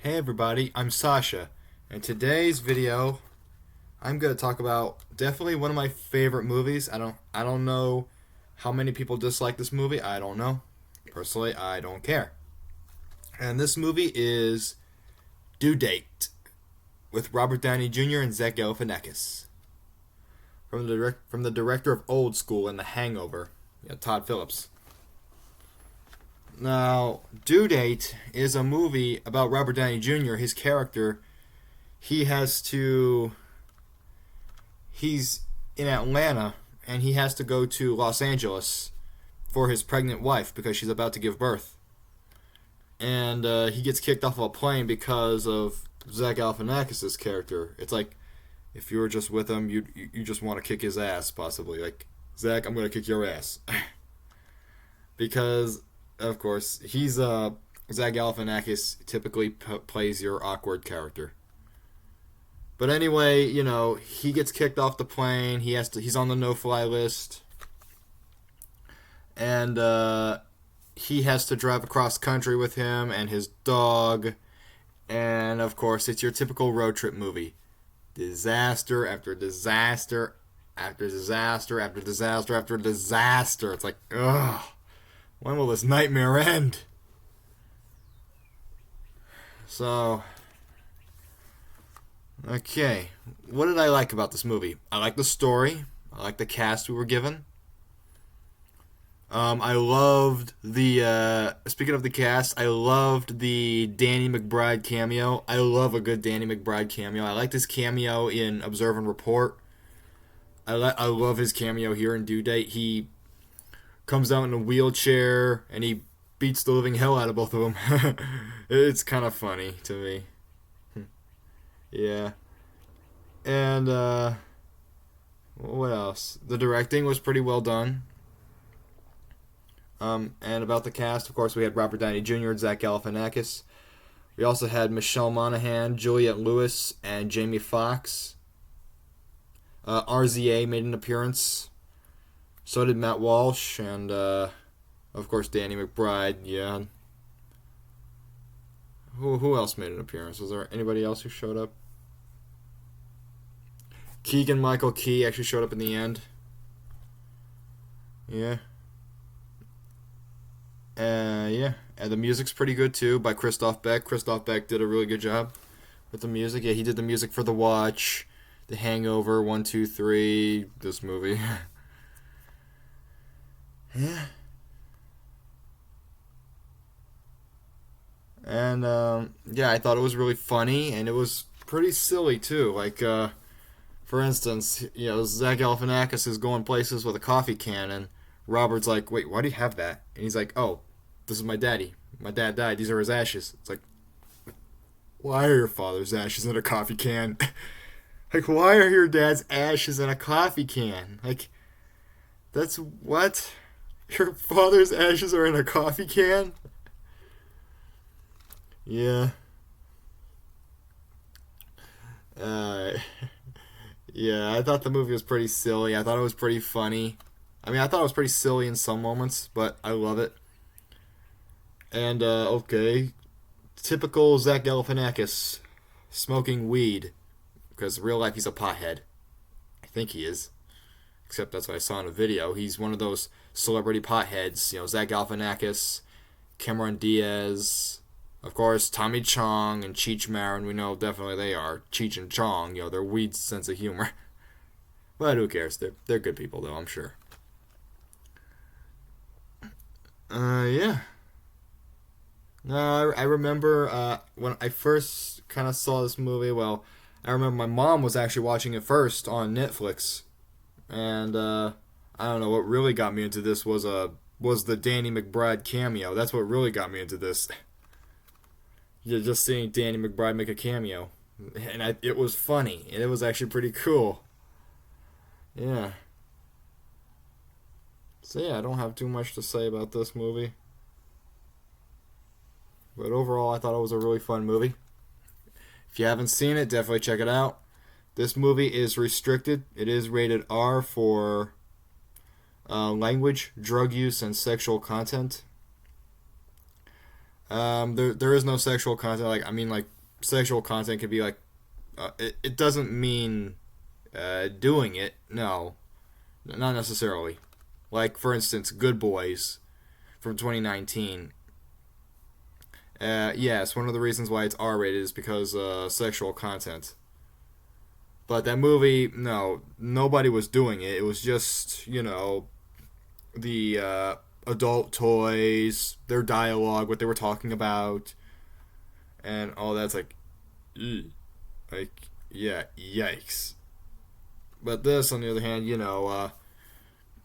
Hey everybody, I'm Sasha, and today's video I'm going to talk about definitely one of my favorite movies. I don't know how many people dislike this movie. I don't know. Personally, I don't care. And this movie is Due Date with Robert Downey Jr. and Zach Galifianakis. From the director of Old School and The Hangover, Todd Phillips. Now, Due Date is a movie about Robert Downey Jr., his character. He's in Atlanta and he has to go to Los Angeles for his pregnant wife because she's about to give birth. And he gets kicked off of a plane because of Zach Galifianakis' character. It's like if you were just with him, you just want to kick his ass, possibly. Like, Zach, I'm going to kick your ass. Because of course, Zach Galifianakis typically plays your awkward character. But anyway, he gets kicked off the plane. He's on the no-fly list, and he has to drive across country with him and his dog. And of course, it's your typical road trip movie: disaster after disaster after disaster after disaster after disaster. It's like, ugh. When will this nightmare end? So, okay. What did I like about this movie? I like the story. I like the cast we were given. I loved speaking of the cast, I loved the Danny McBride cameo. I love a good Danny McBride cameo. I liked his cameo in Observe and Report. I love his cameo here in Due Date. He comes out in a wheelchair and he beats the living hell out of both of them. It's kind of funny to me. Yeah. And what else? The directing was pretty well done. And about the cast, of course, we had Robert Downey Jr. and Zach Galifianakis. We also had Michelle Monaghan, Juliette Lewis, and Jamie Foxx. RZA made an appearance. So did Matt Walsh and, of course, Danny McBride. Yeah. Who else made an appearance? Was there anybody else who showed up? Keegan-Michael Key actually showed up in the end. Yeah. Yeah. And the music's pretty good, too, by Christoph Beck. Christoph Beck did a really good job with the music. Yeah, he did the music for The Watch, The Hangover, 1, 2, 3, this movie. Yeah. And yeah, I thought it was really funny, and it was pretty silly too. Like, for instance, Zach Galifianakis is going places with a coffee can, and Robert's like, "Wait, why do you have that?" And he's like, "Oh, this is my daddy. My dad died. These are his ashes." It's like, why are your father's ashes in a coffee can? Like, why are your dad's ashes in a coffee can? Like, that's what. Your father's ashes are in a coffee can? Yeah. Uh, yeah, I thought the movie was pretty silly. I thought it was pretty funny. I mean, I thought it was pretty silly in some moments, but I love it. And, okay. Typical Zach Galifianakis smoking weed. Because in real life, he's a pothead. I think he is. Except that's what I saw in a video. He's one of those celebrity potheads. Zach Galifianakis, Cameron Diaz, of course, Tommy Chong and Cheech Marin. We know definitely they are. Cheech and Chong, their weed sense of humor. But who cares? They're good people, though, I'm sure. Yeah. No, I remember when I first kind of saw this movie. Well, I remember my mom was actually watching it first on Netflix. And I don't know, what really got me into this was the Danny McBride cameo. That's what really got me into this. You're just seeing Danny McBride make a cameo, and it was funny, and it was actually pretty cool. Yeah. So yeah, I don't have too much to say about this movie, but overall, I thought it was a really fun movie. If you haven't seen it, definitely check it out. This movie is restricted. It is rated R for language, drug use, and sexual content. There is no sexual content. Like sexual content can be like, it doesn't mean doing it. No, not necessarily. Like, for instance, Good Boys from 2019. Yes, one of the reasons why it's R-rated is because sexual content. But that movie, no, nobody was doing it. It was just, the adult toys, their dialogue, what they were talking about, and all that's like, ew. Like, yeah, yikes. But this, on the other hand,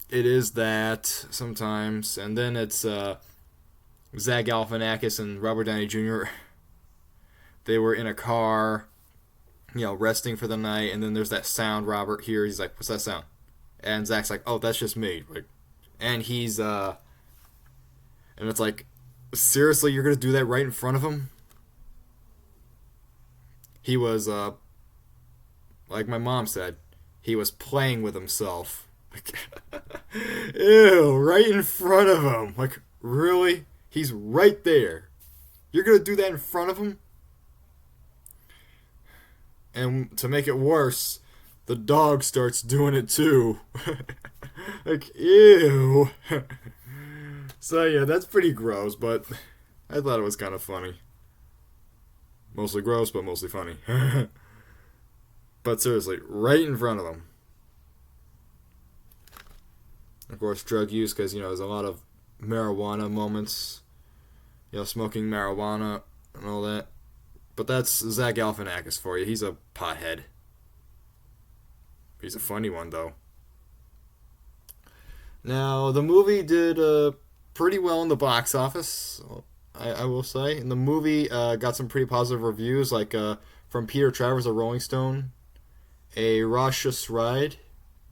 it is that sometimes, and then it's Zach Galifianakis and Robert Downey Jr. They were in a car, resting for the night, and then there's that sound Robert hears. He's like, "What's that sound?" And Zach's like, "Oh, that's just me." Like, and he's and it's like, seriously, you're gonna do that right in front of him? He was like my mom said, he was playing with himself. Like, ew, right in front of him. Like, really? He's right there. You're gonna do that in front of him? And to make it worse, the dog starts doing it too. Like, ew. So yeah, that's pretty gross, but I thought it was kind of funny. Mostly gross, but mostly funny. But seriously, right in front of him. Of course, drug use, because, there's a lot of marijuana moments. Smoking marijuana and all that. But that's Zach Galifianakis for you. He's a pothead. He's a funny one, though. Now, the movie did pretty well in the box office, I will say. And the movie got some pretty positive reviews, like from Peter Travers of Rolling Stone. A raucous ride.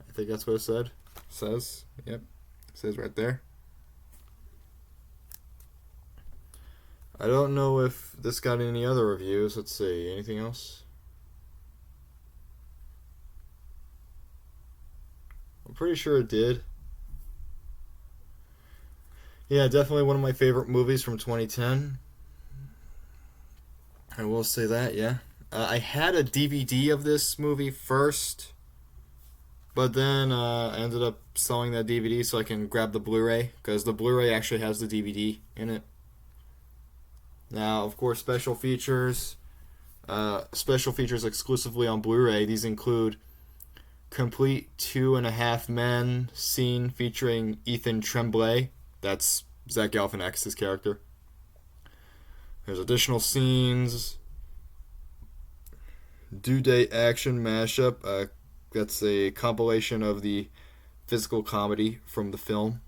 I think that's what it says. Yep. It says right there. I don't know if this got any other reviews. Let's see. Anything else? I'm pretty sure it did. Yeah, definitely one of my favorite movies from 2010. I will say that, yeah. I had a DVD of this movie first, but then I ended up selling that DVD so I can grab the Blu-ray, because the Blu-ray actually has the DVD in it. Now, of course, special features exclusively on Blu-ray. These include complete 2.5 Men scene featuring Ethan Tremblay. That's Zach Galifianakis' character. There's additional scenes. Due Date action mashup. That's a compilation of the physical comedy from the film.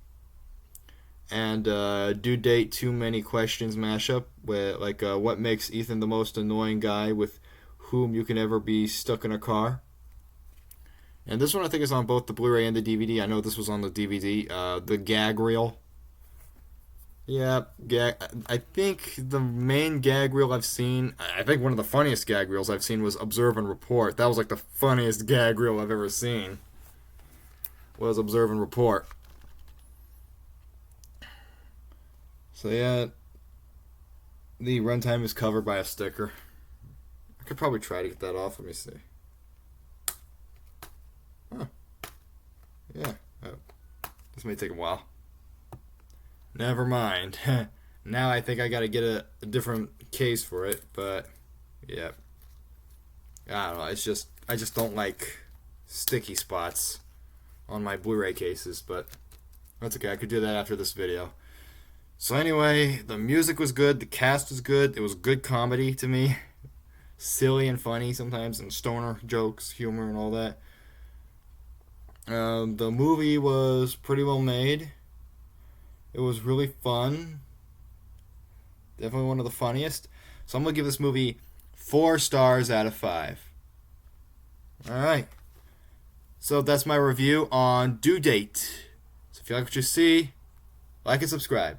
And Due Date Too Many Questions mashup, where what makes Ethan the most annoying guy with whom you can ever be stuck in a car. And this one I think is on both the Blu-ray and the DVD. I know this was on the DVD. The gag reel. Yeah, I think the main gag reel I've seen, I think one of the funniest gag reels I've seen was Observe and Report. That was like the funniest gag reel I've ever seen. Was Observe and Report. So yeah, the runtime is covered by a sticker. I could probably try to get that off. Let me see. Huh. Yeah. Oh. This may take a while. Never mind. Now I think I gotta get a different case for it, but yeah. I don't know, I just don't like sticky spots on my Blu-ray cases, but that's okay, I could do that after this video. So anyway, the music was good, the cast was good, it was good comedy to me. Silly and funny sometimes, and stoner jokes, humor, and all that. The movie was pretty well made. It was really fun. Definitely one of the funniest. So I'm going to give this movie 4 stars out of 5. Alright. So that's my review on Due Date. So if you like what you see, like and subscribe.